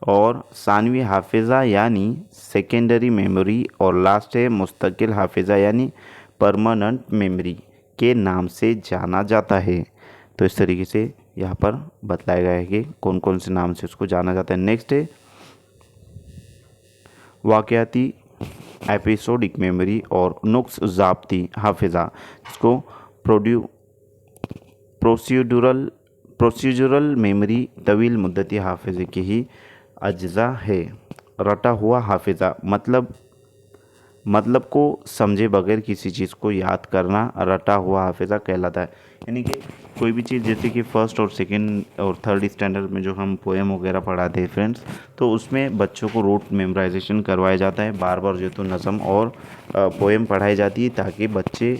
اور ثانوی حافظہ یعنی سیکنڈری میموری، اور لاسٹ ہے مستقل حافظہ یعنی پرماننٹ میموری کے نام سے جانا جاتا ہے۔ تو اس طریقے سے یہاں پر بتلایا گیا ہے کہ کون کون سے نام سے اس کو جانا جاتا ہے۔ نیکسٹ ہے واقعاتی ایپیسوڈک میموری اور نقص ضابطی حافظہ، اس کو پروسیجرل میموری طویل مدتی حافظے کے ہی اجزاء ہے۔ رٹا ہوا حافظہ مطلب کو سمجھے بغیر کسی چیز کو یاد کرنا رٹا ہوا حافظہ کہلاتا ہے۔ یعنی کہ کوئی بھی چیز، جیسے کہ فرسٹ اور سیکنڈ اور تھرڈ اسٹینڈرڈ میں جو ہم پویم وغیرہ پڑھاتے ہیں فرینڈس، تو اس میں بچوں کو روٹ میمورائزیشن کروایا جاتا ہے، بار بار جو تو نظم اور پویم پڑھائی جاتی ہے تاکہ بچے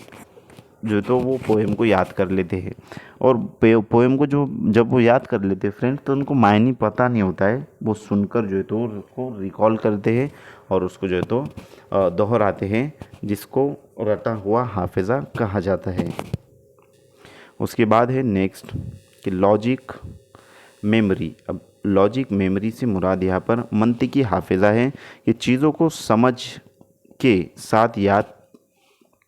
جو تو وہ پویم کو یاد کر لیتے ہیں۔ اور پویم کو جب وہ یاد کر لیتے ہیں فرینڈ، تو ان کو معنی پتہ نہیں ہوتا ہے، وہ سن کر جو ہے تو اس کو ریکال کرتے ہیں اور اس کو جو ہے تو دہراتے ہیں، جس کو رٹا ہوا حافظہ کہا جاتا ہے۔ اس کے بعد ہے نیکسٹ کہ لاجک میموری۔ اب لاجک میموری سے مراد یہاں پر منطقی حافظہ ہے، کہ چیزوں کو سمجھ کے ساتھ یاد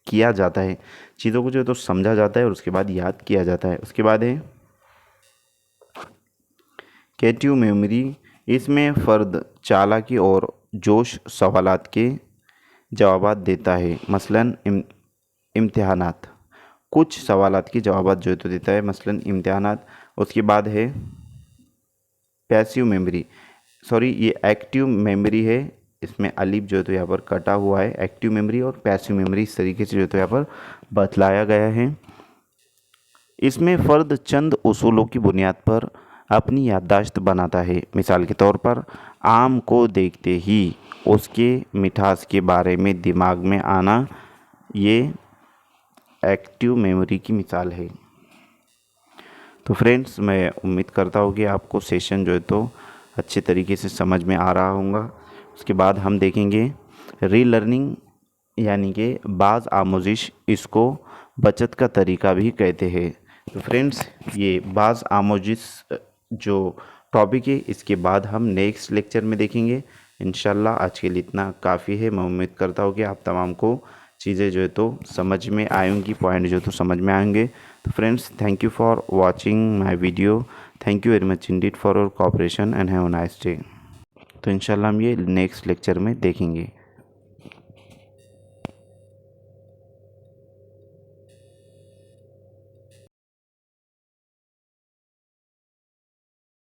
کیا جاتا ہے، چیزوں کو جو ہے تو سمجھا جاتا ہے اور اس کے بعد یاد کیا جاتا ہے۔ اس کے بعد ہے کریٹیو میموری، اس میں فرد چالاکی اور جوش سوالات کے جوابات دیتا ہے، مثلاً امتحانات، کچھ سوالات کے جوابات جو ہے تو دیتا ہے، مثلاً امتحانات۔ اس کے بعد ہے پیسیو میموری، یہ ایکٹیو میموری ہے، اس میں الف جو ہے تو یہاں پر کٹا ہوا ہے، ایکٹیو میموری اور پیسیو میموری اس طریقے سے جو ہے تو یہاں پر بتلایا گیا ہے۔ اس میں فرد چند اصولوں کی بنیاد پر اپنی یادداشت بناتا ہے، مثال کے طور پر آم کو دیکھتے ہی اس کے مٹھاس کے بارے میں دماغ میں آنا، یہ ایکٹیو میموری کی مثال ہے۔ تو فرینڈس میں امید کرتا ہوں کہ آپ کو سیشن جو ہے تو اچھے طریقے سے سمجھ میں آ رہا ہوگا۔ اس کے بعد ہم دیکھیں گے ری لرننگ، یعنی کہ بعض آموزش، اس کو بچت کا طریقہ بھی کہتے ہیں۔ تو فرینڈس یہ بعض آموزش جو ٹاپک ہے اس کے بعد ہم نیکسٹ لیکچر میں دیکھیں گے انشاءاللہ. آج کے لیے اتنا کافی ہے. میں امید کرتا ہوں کہ آپ تمام کو چیزیں جو ہے تو سمجھ میں آئیں گی, پوائنٹ جو ہے تو سمجھ میں آئیں گے. تو friends thank you for watching my video. Thank you very much indeed for your cooperation and have a nice day. تو انشاءاللہ ہم یہ نیکسٹ لیکچر میں دیکھیں گے.